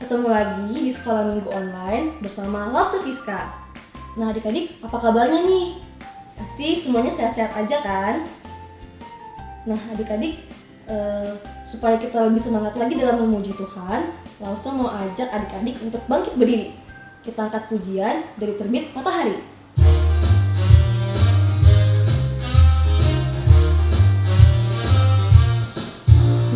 ketemu lagi di Sekolah Minggu Online bersama Lause Fiska. Nah adik-adik, apa kabarnya nih? Pasti semuanya sehat-sehat aja kan? Nah adik-adik, supaya kita lebih semangat lagi dalam memuji Tuhan, Lause mau ajak adik-adik untuk bangkit berdiri. Kita angkat pujian dari terbit matahari.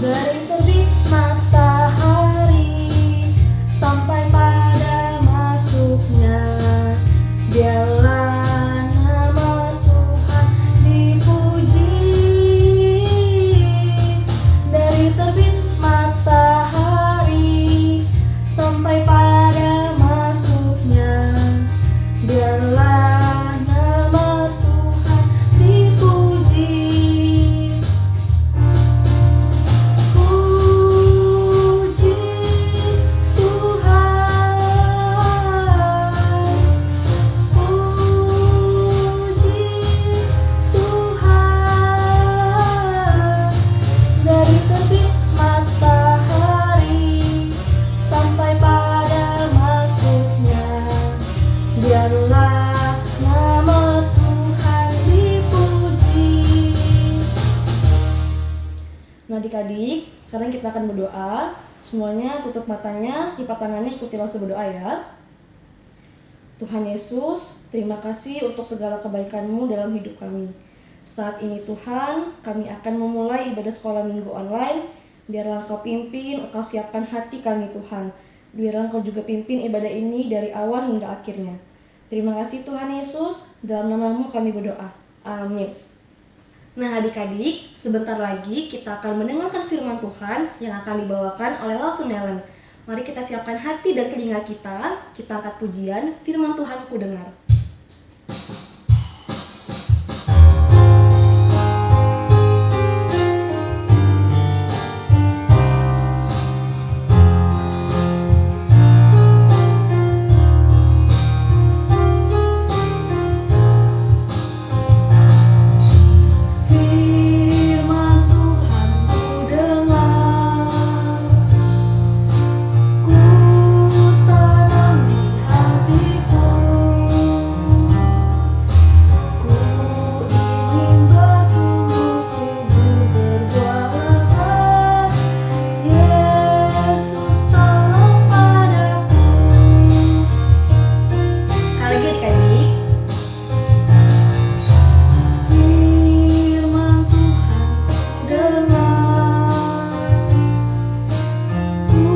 Dari terbit matahari sampai pada masuknya, biarlah nama Tuhan dipuji. Dari terbit matahari sampai pada masuknya, biarlah nama Tuhan dipuji. Puji Tuhan, dari terbit matahari sampai pada masuknya, biarlah nama Tuhan dipuji. Nah adik-adik, sekarang kita akan berdoa. Semuanya tutup matanya, lipat tangannya, ikuti Lause berdoa ya. Tuhan Yesus, terima kasih untuk segala kebaikan-Mu dalam hidup kami. Saat ini Tuhan, kami akan memulai ibadah sekolah minggu online. Biarlah Engkau pimpin, Engkau siapkan hati kami Tuhan. Biarlah Engkau juga pimpin ibadah ini dari awal hingga akhirnya. Terima kasih Tuhan Yesus, dalam nama-Mu kami berdoa. Amin. Nah adik-adik, sebentar lagi kita akan mendengarkan firman Tuhan yang akan dibawakan oleh Lause Melon. Mari kita siapkan hati dan telinga kita angkat pujian firman Tuhan ku dengar. Firman Tuhan ku dengar, ku tanam di hatiku. Ku ingin bertumbuh subur berbuah lebat. Yesus tolong padaku. Sekali lagi adik-adik. Firman Tuhan dengar, ku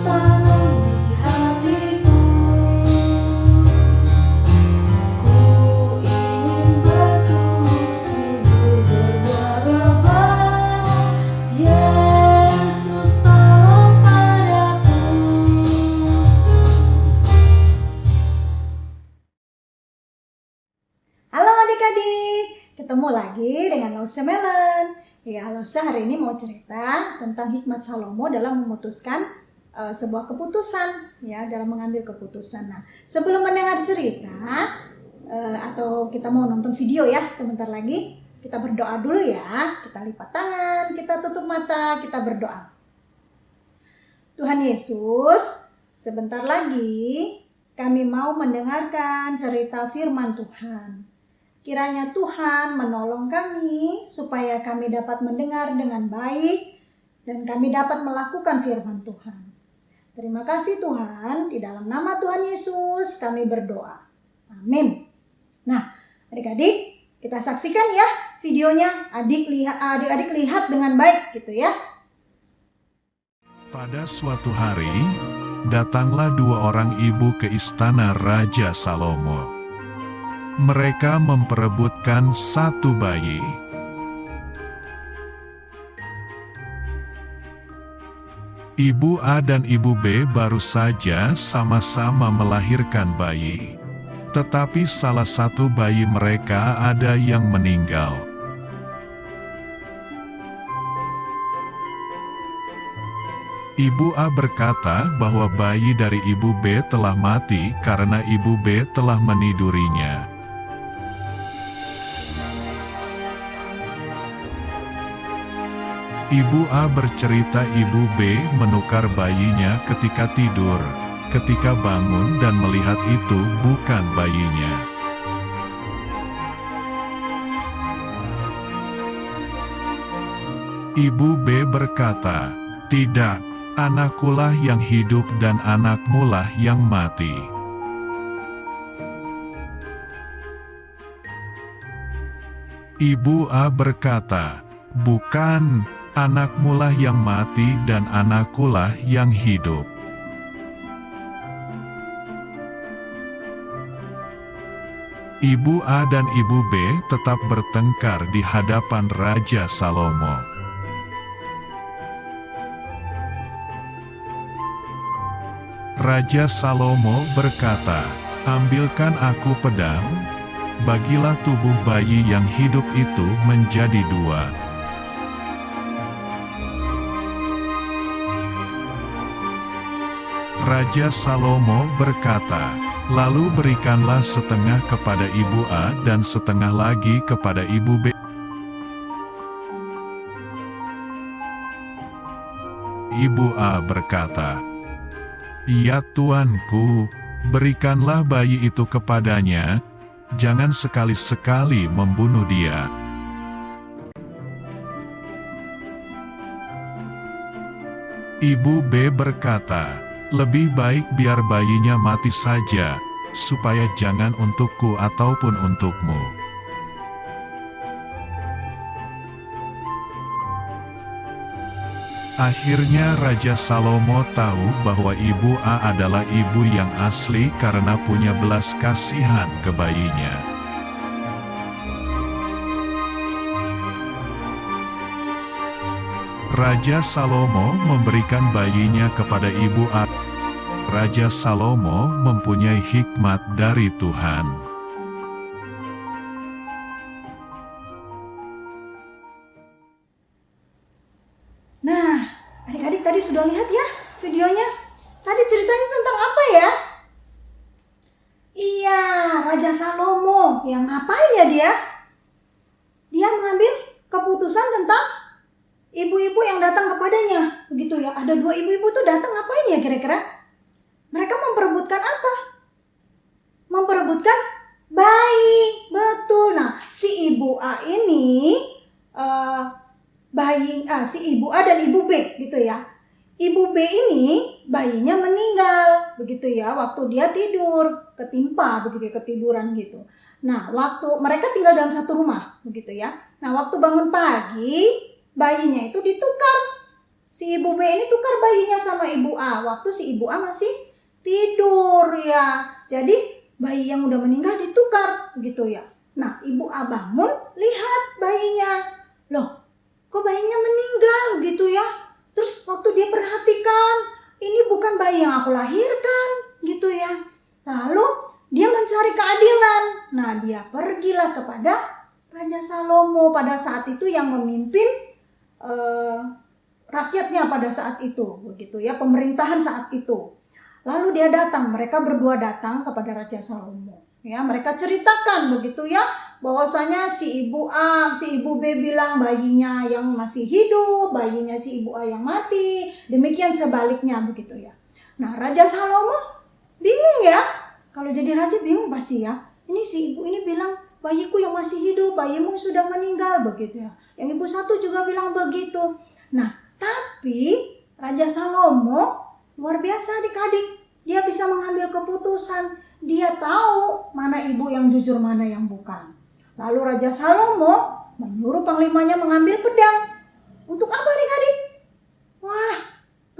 tanam di hatiku. Ku ingin bertumbuh subur berbuah lebat. Yesus tolong padaku. Halo adik-adik, ketemu lagi dengan Lause Melon. Ya, Lause hari ini mau cerita tentang hikmat Salomo dalam memutuskan sebuah keputusan, ya, dalam mengambil keputusan. Nah, sebelum mendengar cerita atau kita mau nonton video ya, sebentar lagi kita berdoa dulu ya. Kita lipat tangan, kita tutup mata, kita berdoa. Tuhan Yesus, sebentar lagi kami mau mendengarkan cerita firman Tuhan. Kiranya Tuhan menolong kami supaya kami dapat mendengar dengan baik dan kami dapat melakukan firman Tuhan. Terima kasih Tuhan, di dalam nama Tuhan Yesus kami berdoa. Amin. Nah, adik-adik, kita saksikan ya videonya. Adik-adik lihat dengan baik gitu ya. Pada suatu hari, datanglah dua orang ibu ke istana Raja Salomo. Mereka memperebutkan satu bayi. Ibu A dan Ibu B baru saja sama-sama melahirkan bayi. Tetapi salah satu bayi mereka ada yang meninggal. Ibu A berkata bahwa bayi dari Ibu B telah mati karena Ibu B telah menidurinya. Ibu A bercerita Ibu B menukar bayinya ketika tidur. Ketika bangun dan melihat itu bukan bayinya. Ibu B berkata, "Tidak, anakkulah yang hidup dan anakmulah yang mati." Ibu A berkata, "Bukan, anakmulah yang mati dan anakkulah yang hidup." Ibu A dan Ibu B tetap bertengkar di hadapan Raja Salomo. Raja Salomo berkata, "Ambilkan aku pedang, bagilah tubuh bayi yang hidup itu menjadi dua." Raja Salomo berkata, "Lalu berikanlah setengah kepada Ibu A dan setengah lagi kepada Ibu B." Ibu A berkata, "Ya tuanku, berikanlah bayi itu kepadanya, jangan sekali-sekali membunuh dia." Ibu B berkata, "Lebih baik biar bayinya mati saja, supaya jangan untukku ataupun untukmu." Akhirnya Raja Salomo tahu bahwa Ibu A adalah ibu yang asli karena punya belas kasihan ke bayinya. Raja Salomo memberikan bayinya kepada Ibu A. Raja Salomo mempunyai hikmat dari Tuhan. Nah, adik-adik tadi sudah lihat ya videonya? Tadi ceritanya tentang apa ya? Iya, Raja Salomo. Yang ngapain ya dia? Dia mengambil keputusan tentang ibu-ibu yang datang kepadanya. Begitu ya, ada dua ibu-ibu tuh datang ngapain ya kira-kira? Mereka memperebutkan apa? Memperebutkan bayi. Betul. Nah, si Ibu A ini si Ibu A dan Ibu B gitu ya. Ibu B ini bayinya meninggal begitu ya waktu dia tidur, ketimpa begitu ya, ketiduran gitu. Nah, waktu mereka tinggal dalam satu rumah begitu ya. Nah, waktu bangun pagi bayinya itu ditukar. Si Ibu B ini tukar bayinya sama Ibu A waktu si Ibu A masih tidur ya. Jadi bayi yang udah meninggal ditukar gitu ya. Nah, Ibu A bangun lihat bayinya. Loh, kok bayinya meninggal gitu ya? Terus waktu dia perhatikan, ini bukan bayi yang aku lahirkan gitu ya. Lalu dia mencari keadilan. Nah, dia pergilah kepada Raja Salomo pada saat itu yang memimpin rakyatnya pada saat itu begitu ya, pemerintahan saat itu. Lalu dia datang, mereka berdua datang kepada Raja Salomo. Ya, mereka ceritakan begitu ya, bahwasanya si Ibu A, si Ibu B bilang bayinya yang masih hidup, bayinya si Ibu A yang mati. Demikian sebaliknya begitu ya. Nah, Raja Salomo bingung ya. Kalau jadi raja bingung pasti ya. Ini si ibu ini bilang bayiku yang masih hidup, bayimu sudah meninggal begitu ya. Yang ibu satu juga bilang begitu. Nah, tapi Raja Salomo luar biasa adik-adik. Dia bisa mengambil keputusan. Dia tahu mana ibu yang jujur, mana yang bukan. Lalu Raja Salomo menyuruh panglimanya mengambil pedang. Untuk apa adik-adik? Wah,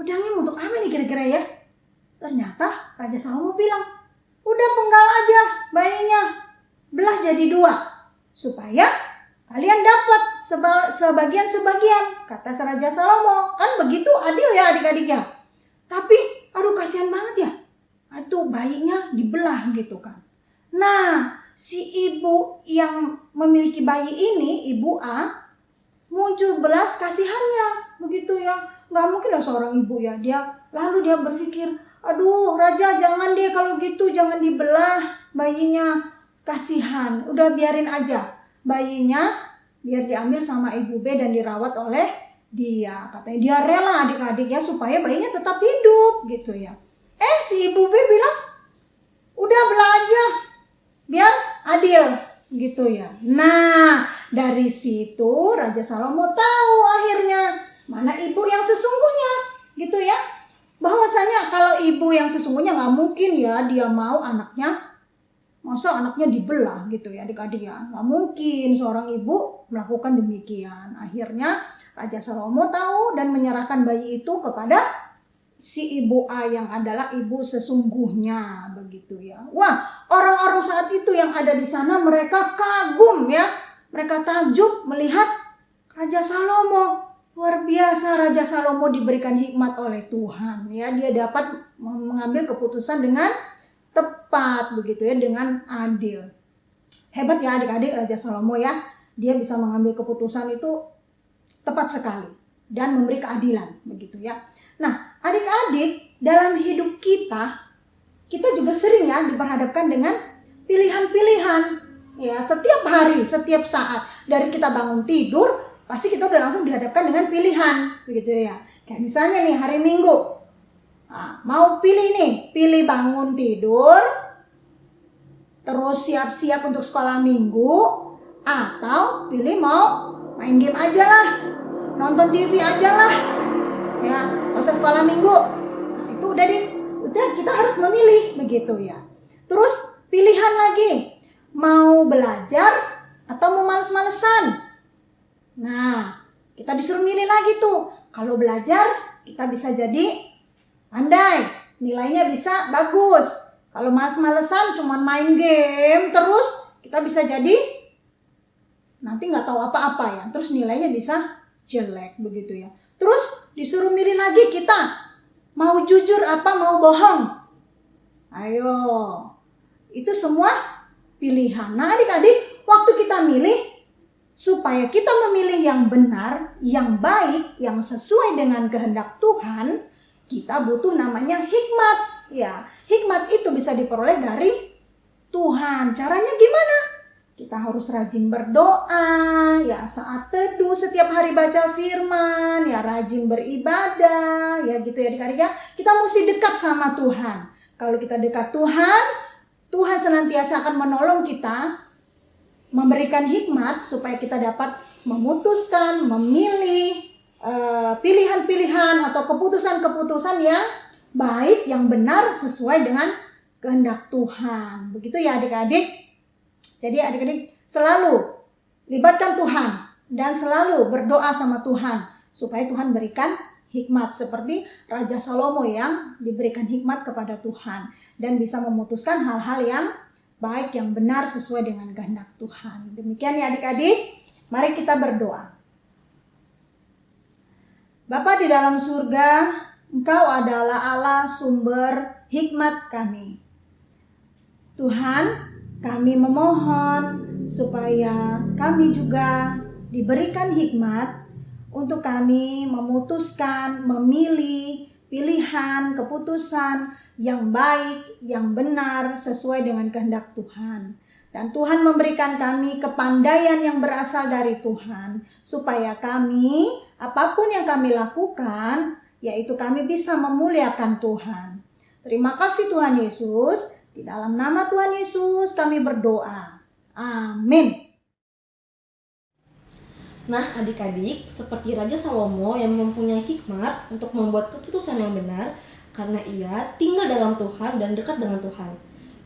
pedangnya untuk apa nih kira-kira ya? Ternyata Raja Salomo bilang, udah penggal aja bayinya. Belah jadi dua. Supaya kalian dapat sebagian-sebagian. Kata Raja Salomo. Kan begitu adil ya adik-adik ya. Tapi aduh kasihan banget ya. Aduh bayinya dibelah gitu kan. Nah, si ibu yang memiliki bayi ini, Ibu A, muncul belas kasihannya begitu ya. Gak mungkin lah seorang ibu ya. Lalu dia berpikir, aduh raja jangan deh kalau gitu, jangan dibelah bayinya, kasihan. Udah biarin aja bayinya, biar diambil sama Ibu B dan dirawat oleh katanya dia rela adik-adik ya supaya bayinya tetap hidup gitu ya. Si ibu B bilang, udah belajar biar adil gitu ya. Nah, dari situ Raja Salomo tahu akhirnya mana ibu yang sesungguhnya gitu ya. Bahwasanya kalau ibu yang sesungguhnya nggak mungkin ya dia mau masa anaknya dibelah gitu ya adik-adik ya. Nggak mungkin seorang ibu melakukan demikian. Akhirnya Raja Salomo tahu dan menyerahkan bayi itu kepada si ibu A yang adalah ibu sesungguhnya begitu ya. Wah, orang-orang saat itu yang ada di sana mereka kagum ya. Mereka takjub melihat Raja Salomo. Luar biasa Raja Salomo diberikan hikmat oleh Tuhan ya. Dia dapat mengambil keputusan dengan tepat begitu ya, dengan adil. Hebat ya adik-adik Raja Salomo ya. Dia bisa mengambil keputusan itu tepat sekali dan memberi keadilan begitu ya. Nah, adik-adik dalam hidup kita juga sering ya diperhadapkan dengan pilihan-pilihan ya, setiap hari, setiap saat. Dari kita bangun tidur pasti kita udah langsung dihadapkan dengan pilihan begitu ya. Kayak misalnya nih hari Minggu, mau pilih bangun tidur terus siap-siap untuk sekolah minggu, atau pilih mau main game aja lah, nonton TV aja lah ya, usah sekolah minggu. Nah, itu udah kita harus memilih begitu ya. Terus pilihan lagi, mau belajar atau mau males-malesan. Nah, kita disuruh milih lagi tuh. Kalau belajar kita bisa jadi pandai, nilainya bisa bagus. Kalau males-malesan cuman main game terus, kita bisa jadi nanti nggak tahu apa-apa ya. Terus nilainya bisa jelek begitu ya. Terus disuruh milih lagi kita, mau jujur apa mau bohong. Ayo, itu semua pilihan. Nah adik-adik, waktu kita milih, supaya kita memilih yang benar, yang baik, yang sesuai dengan kehendak Tuhan, kita butuh namanya hikmat. Ya, hikmat itu bisa diperoleh dari Tuhan. Caranya gimana? Kita harus rajin berdoa, ya saat teduh, setiap hari baca firman, ya rajin beribadah, ya gitu ya adik-adik ya. Kita mesti dekat sama Tuhan. Kalau kita dekat Tuhan, Tuhan senantiasa akan menolong kita, memberikan hikmat supaya kita dapat memutuskan, memilih pilihan-pilihan atau keputusan-keputusan yang baik, yang benar sesuai dengan kehendak Tuhan. Begitu ya adik-adik. Jadi adik-adik selalu libatkan Tuhan dan selalu berdoa sama Tuhan supaya Tuhan berikan hikmat seperti Raja Salomo yang diberikan hikmat kepada Tuhan dan bisa memutuskan hal-hal yang baik, yang benar sesuai dengan kehendak Tuhan. Demikian ya adik-adik, mari kita berdoa. Bapa di dalam surga, Engkau adalah Allah sumber hikmat kami. Tuhan, kami memohon supaya kami juga diberikan hikmat untuk kami memutuskan, memilih pilihan, keputusan yang baik, yang benar sesuai dengan kehendak Tuhan. Dan Tuhan memberikan kami kepandaian yang berasal dari Tuhan supaya kami, apapun yang kami lakukan, yaitu kami bisa memuliakan Tuhan. Terima kasih Tuhan Yesus. Di dalam nama Tuhan Yesus kami berdoa. Amin. Nah adik-adik, seperti Raja Salomo yang mempunyai hikmat untuk membuat keputusan yang benar, karena ia tinggal dalam Tuhan dan dekat dengan Tuhan.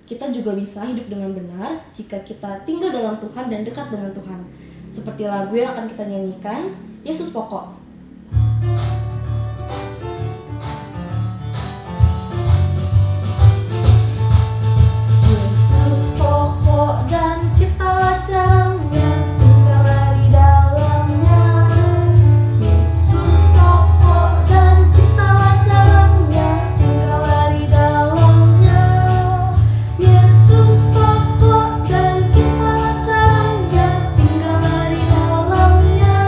Kita juga bisa hidup dengan benar jika kita tinggal dalam Tuhan dan dekat dengan Tuhan. Seperti lagu yang akan kita nyanyikan, Yesus Pokok. Dan kita caranya tinggal di dalamnya. Yesus pokok dan kita caranya tinggal di dalamnya. Yesus pokok dan kita caranya tinggal di dalamnya.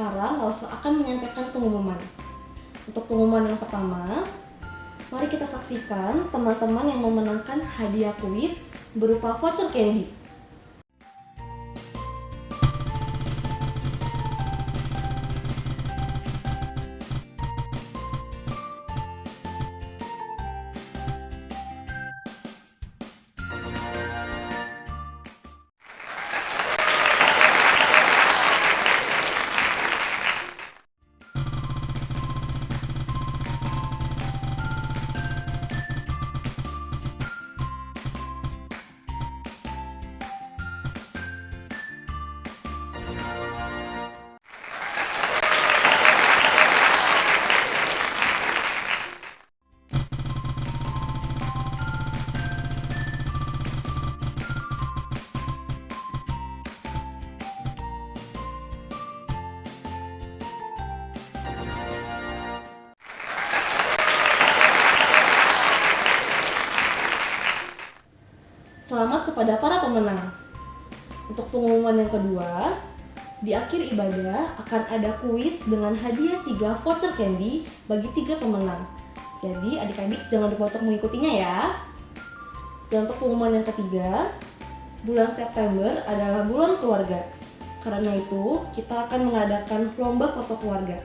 sekarang Lausa akan menyampaikan pengumuman. Untuk pengumuman yang pertama, mari kita saksikan teman-teman yang memenangkan hadiah kuis berupa voucher candy. Selamat kepada para pemenang. Untuk pengumuman yang kedua, di akhir ibadah akan ada kuis dengan hadiah 3 voucher candy bagi 3 pemenang. Jadi adik-adik jangan lupa untuk mengikutinya ya. Dan untuk pengumuman yang ketiga, bulan September adalah bulan keluarga. Karena itu, kita akan mengadakan lomba foto keluarga.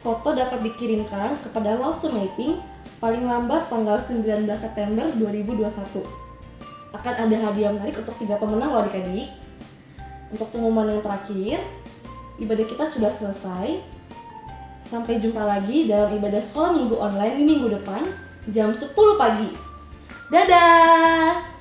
Foto dapat dikirimkan kepada Lausa Mapping paling lambat tanggal 19 September 2021. Akan ada hadiah menarik untuk 3 pemenang loh adik-adik. Untuk pengumuman yang terakhir, ibadah kita sudah selesai. Sampai jumpa lagi dalam ibadah sekolah minggu online di minggu depan jam 10 pagi. Dadah!